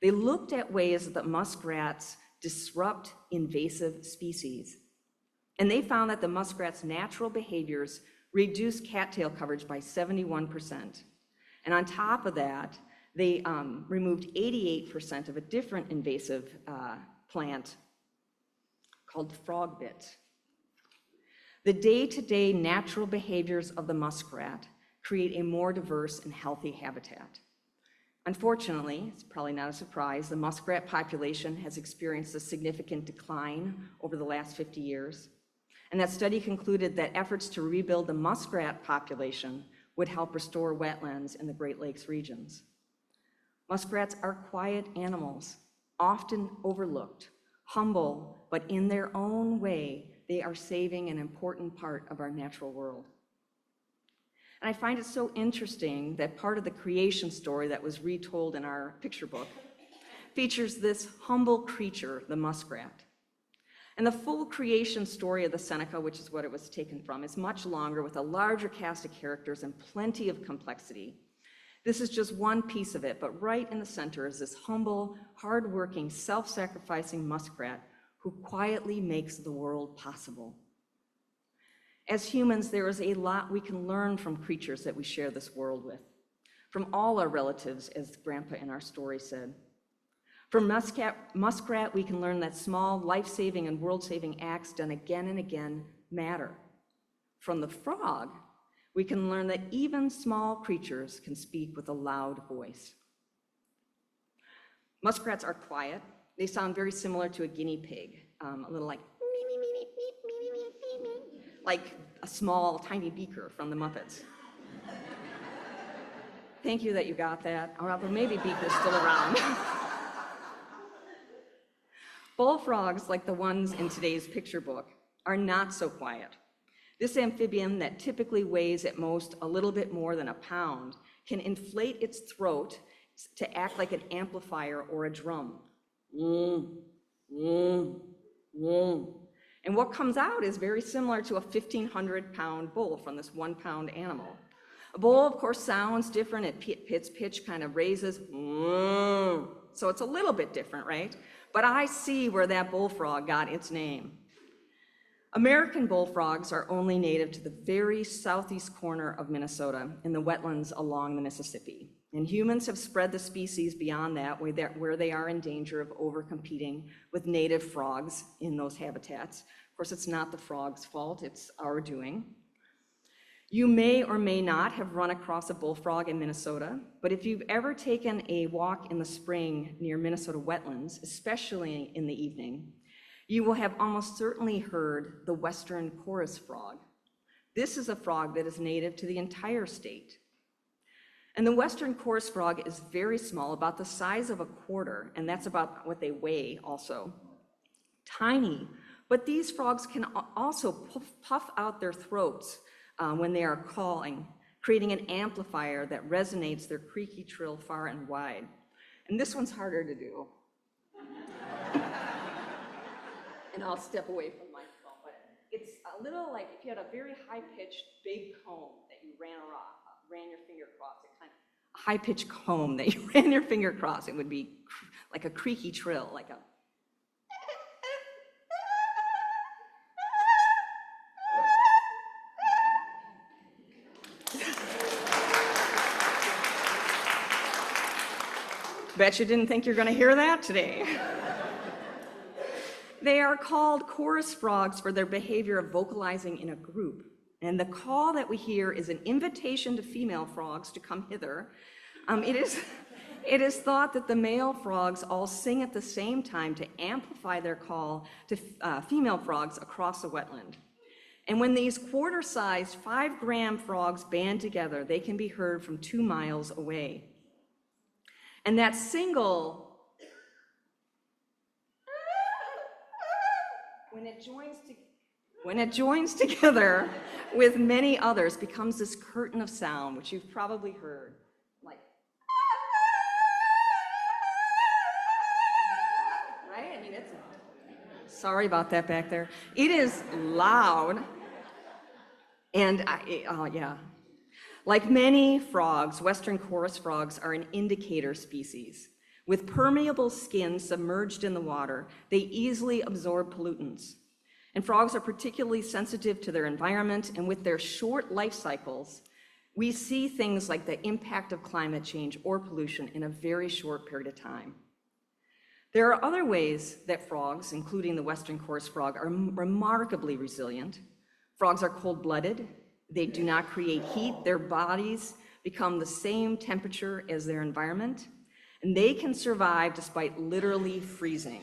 Speaker 3: They looked at ways that muskrats disrupt invasive species, and they found that the muskrat's natural behaviors reduced cattail coverage by 71%. And on top of that, they removed 88% of a different invasive plant called frogbit. The day-to-day natural behaviors of the muskrat create a more diverse and healthy habitat. Unfortunately, it's probably not a surprise, the muskrat population has experienced a significant decline over the last 50 years. And that study concluded that efforts to rebuild the muskrat population would help restore wetlands in the Great Lakes regions. Muskrats are quiet animals, often overlooked, humble, but in their own way, they are saving an important part of our natural world. And I find it so interesting that part of the creation story that was retold in our picture book features this humble creature, the muskrat. And the full creation story of the Seneca, which is what it was taken from, is much longer with a larger cast of characters and plenty of complexity. This is just one piece of it, but right in the center is this humble, hardworking, self-sacrificing muskrat who quietly makes the world possible. As humans, there is a lot we can learn from creatures that we share this world with, from all our relatives, as Grandpa in our story said. From muskrat, we can learn that small, life-saving and world-saving acts done again and again matter. From the frog, we can learn that even small creatures can speak with a loud voice. Muskrats are quiet. They sound very similar to a guinea pig, a little like like a small, tiny beaker from the Muppets. Thank you that you got that. Or maybe Beaker's still around. Bullfrogs, like the ones in today's picture book, are not so quiet. This amphibian that typically weighs at most a little bit more than a pound can inflate its throat to act like an amplifier or a drum. And what comes out is very similar to a 1,500-pound bull from this 1-pound animal. A bull, of course, sounds different. Its pitch kind of raises. So it's a little bit different, right? But I see where that bullfrog got its name. American bullfrogs are only native to the very southeast corner of Minnesota in the wetlands along the Mississippi. And humans have spread the species beyond that, where they are in danger of overcompeting with native frogs in those habitats. Of course, it's not the frog's fault, it's our doing. You may or may not have run across a bullfrog in Minnesota, but if you've ever taken a walk in the spring near Minnesota wetlands, especially in the evening, you will have almost certainly heard the western chorus frog. This is a frog that is native to the entire state. And the western chorus frog is very small, about the size of a quarter, and that's about what they weigh also. Tiny, but these frogs can also puff out their throats when they are calling, creating an amplifier that resonates their creaky trill far and wide. And this one's harder to do. And I'll step away from my phone, but it's a little like if you had a very high-pitched big comb that you ran your finger across, it kind of, high-pitched comb that you ran your finger across. It would be like a creaky trill, like a... Bet you didn't think you're going to hear that today. They are called chorus frogs for their behavior of vocalizing in a group. And the call that we hear is an invitation to female frogs to come hither. It is thought that the male frogs all sing at the same time to amplify their call to female frogs across the wetland. And when these quarter-sized 5-gram frogs band together, they can be heard from 2 miles away. And that single, when it joins together with many others, becomes this curtain of sound, which you've probably heard, like, right? I mean, sorry about that back there. It is loud, and yeah. Like many frogs, western chorus frogs are an indicator species. With permeable skin submerged in the water, they easily absorb pollutants. And frogs are particularly sensitive to their environment, and with their short life cycles, we see things like the impact of climate change or pollution in a very short period of time. There are other ways that frogs, including the western chorus frog, are remarkably resilient. Frogs are cold-blooded. They do not create heat. Their bodies become the same temperature as their environment, and they can survive despite literally freezing.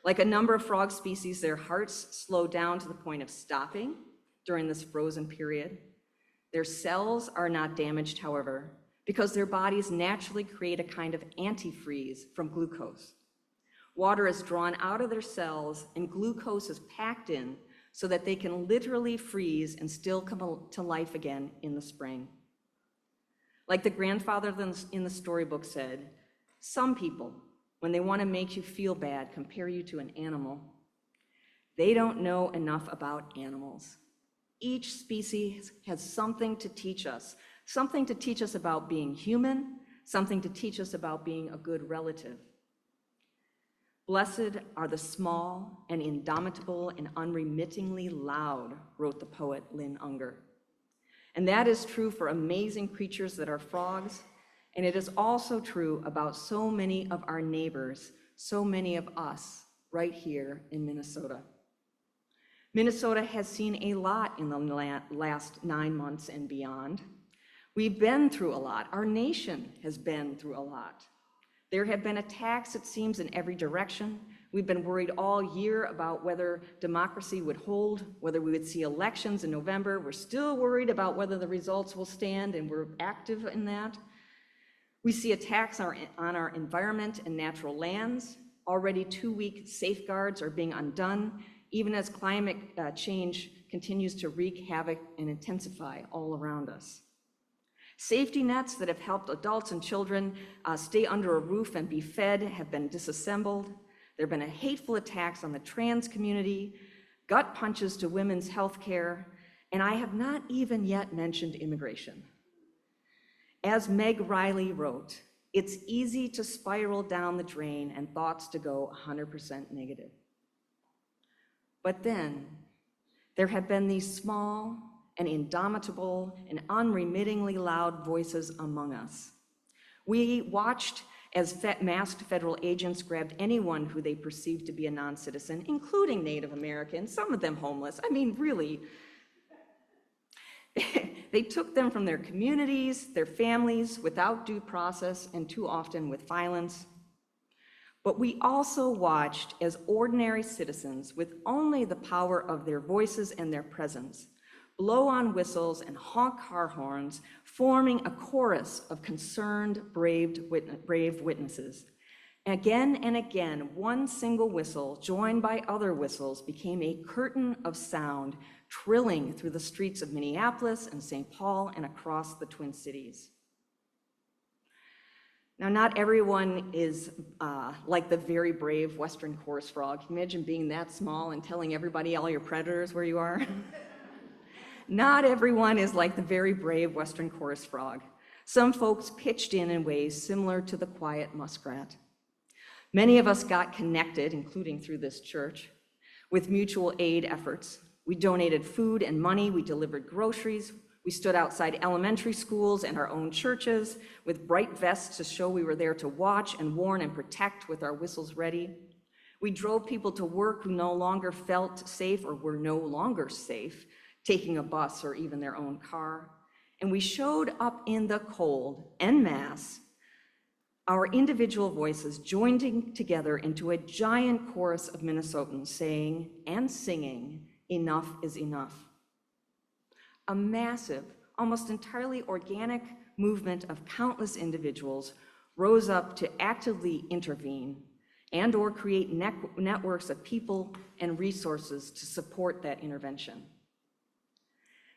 Speaker 3: Like a number of frog species, their hearts slow down to the point of stopping during this frozen period. Their cells are not damaged, however, because their bodies naturally create a kind of antifreeze from glucose. Water is drawn out of their cells, and glucose is packed in so that they can literally freeze and still come to life again in the spring. Like the grandfather in the storybook said, some people, when they want to make you feel bad, compare you to an animal. They don't know enough about animals. Each species has something to teach us about being human, something to teach us about being a good relative. Blessed are the small and indomitable and unremittingly loud, wrote the poet Lynn Unger. And that is true for amazing creatures that are frogs, and it is also true about so many of our neighbors, so many of us right here in Minnesota. Minnesota has seen a lot in the last 9 months and beyond. We've been through a lot. Our nation has been through a lot. There have been attacks, it seems, in every direction. We've been worried all year about whether democracy would hold, whether we would see elections in November. We're still worried about whether the results will stand, and we're active in that. We see attacks on our environment and natural lands. Already 2 weak safeguards are being undone, even as climate change continues to wreak havoc and intensify all around us. Safety nets that have helped adults and children stay under a roof and be fed have been disassembled. There have been hateful attacks on the trans community, gut punches to women's health care, and I have not even yet mentioned immigration. As Meg Riley wrote, it's easy to spiral down the drain and thoughts to go 100% negative. But then there have been these small and indomitable and unremittingly loud voices among us. We watched as masked federal agents grabbed anyone who they perceived to be a non-citizen, including Native Americans, some of them homeless. I mean, really. They took them from their communities, their families, without due process, and too often with violence. But we also watched as ordinary citizens, with only the power of their voices and their presence, blow on whistles and honk car horns, forming a chorus of concerned, brave witnesses. Again and again, one single whistle, joined by other whistles, became a curtain of sound, trilling through the streets of Minneapolis and St. Paul and across the Twin Cities. Now, not everyone is like the very brave western chorus frog. Can you imagine being that small and telling everybody, all your predators, where you are? Not everyone is like the very brave western chorus frog. Some folks pitched in ways similar to the quiet muskrat. Many of us got connected, including through this church, with mutual aid efforts. We donated food and money, we delivered groceries, we stood outside elementary schools and our own churches with bright vests to show we were there to watch and warn and protect with our whistles ready. We drove people to work who no longer felt safe or were no longer safe, taking a bus or even their own car. And we showed up in the cold, en masse, our individual voices joining together into a giant chorus of Minnesotans saying and singing, "Enough is enough." A massive, almost entirely organic movement of countless individuals rose up to actively intervene and or create networks of people and resources to support that intervention.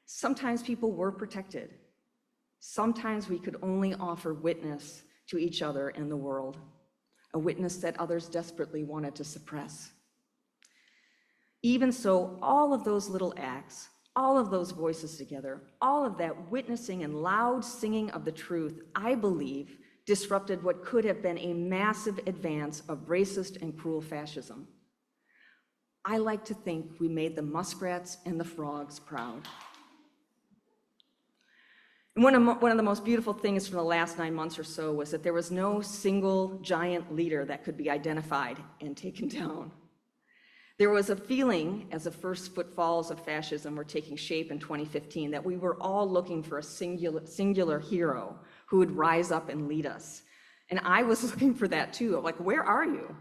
Speaker 3: Sometimes people were protected. Sometimes we could only offer witness to each other and the world, a witness that others desperately wanted to suppress. Even so, all of those little acts, all of those voices together, all of that witnessing and loud singing of the truth, I believe, disrupted what could have been a massive advance of racist and cruel fascism. I like to think we made the muskrats and the frogs proud. And one of the most beautiful things from the last 9 months or so was that there was no single giant leader that could be identified and taken down. There was a feeling, as the first footfalls of fascism were taking shape in 2015, that we were all looking for a singular hero who would rise up and lead us. And I was looking for that too. I'm like, where are you?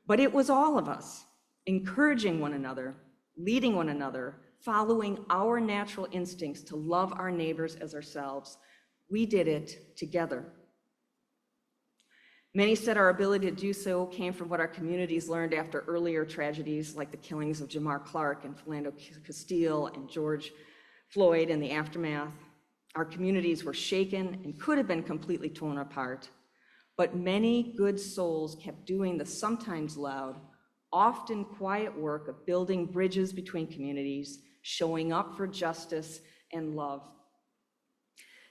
Speaker 3: But it was all of us, encouraging one another, leading one another, following our natural instincts to love our neighbors as ourselves. We did it together. Many said our ability to do so came from what our communities learned after earlier tragedies like the killings of Jamar Clark and Philando Castile and George Floyd in the aftermath. Our communities were shaken and could have been completely torn apart, but many good souls kept doing the sometimes loud, often quiet work of building bridges between communities, showing up for justice and love.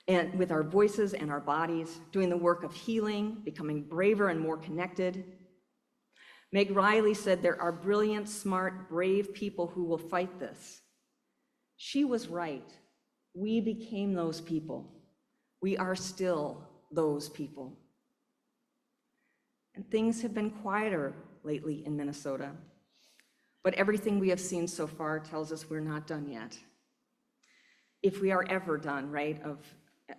Speaker 3: And with our voices and our bodies, doing the work of healing, becoming braver and more connected. Meg Riley said there are brilliant, smart, brave people who will fight this. She was right. We became those people. We are still those people. And things have been quieter lately in Minnesota. But everything we have seen so far tells us we're not done yet. If we are ever done, right,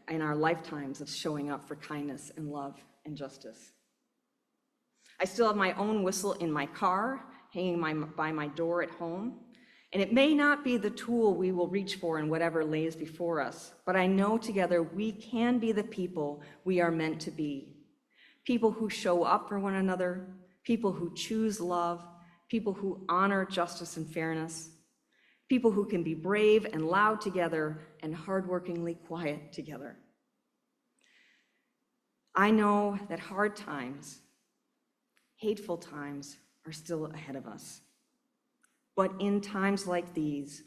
Speaker 3: in our lifetimes of showing up for kindness and love and justice. I still have my own whistle in my car, hanging by my door at home. And it may not be the tool we will reach for in whatever lays before us, but I know together we can be the people we are meant to be. People who show up for one another, people who choose love, people who honor justice and fairness, people who can be brave and loud together and hardworkingly quiet together. I know that hard times, hateful times are still ahead of us. But in times like these,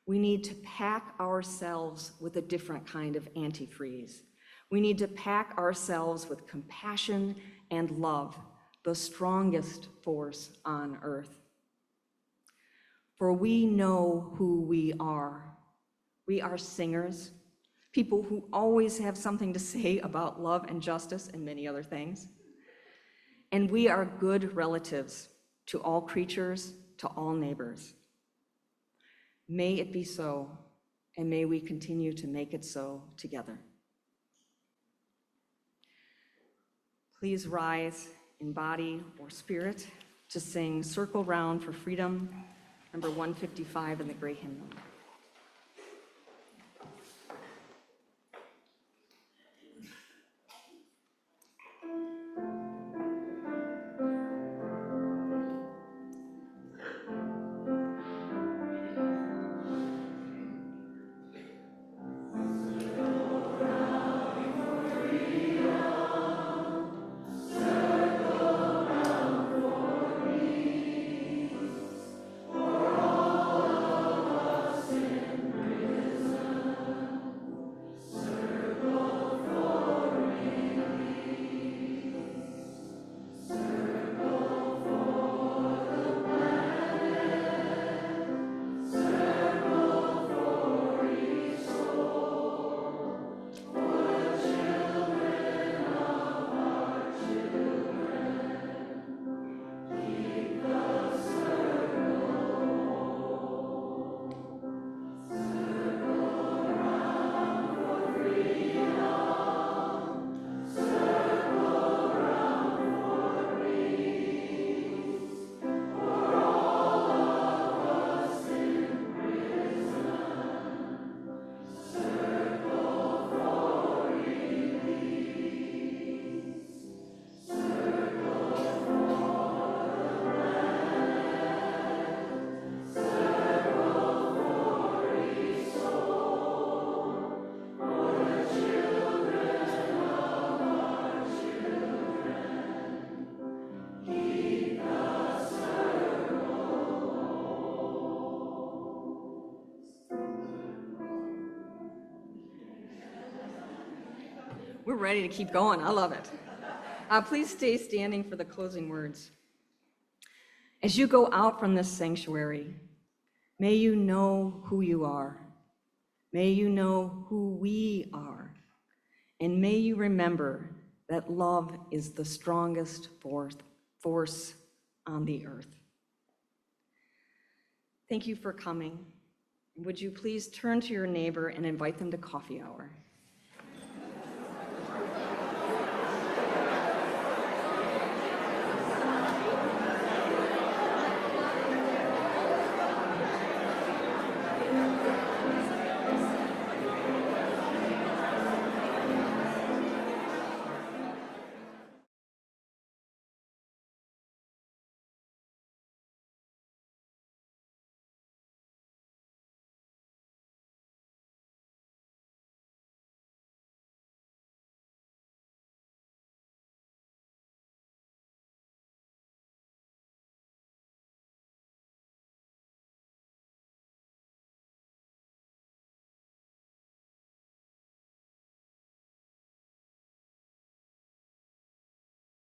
Speaker 3: we need to pack ourselves with a different kind of antifreeze. We need to pack ourselves with compassion and love, the strongest force on earth. For we know who we are. We are singers, people who always have something to say about love and justice and many other things. And we are good relatives to all creatures, to all neighbors. May it be so, and may we continue to make it so together. Please rise in body or spirit to sing Circle Round for Freedom, number 155 in the Great Hymnal.
Speaker 4: All
Speaker 3: We're ready to keep going. I love it. Please stay standing for the closing words. As you go out from this sanctuary, may you know who you are. May you know who we are. And may you remember that love is the strongest force on the earth. Thank you for coming. Would you please turn to your neighbor and invite them to coffee hour?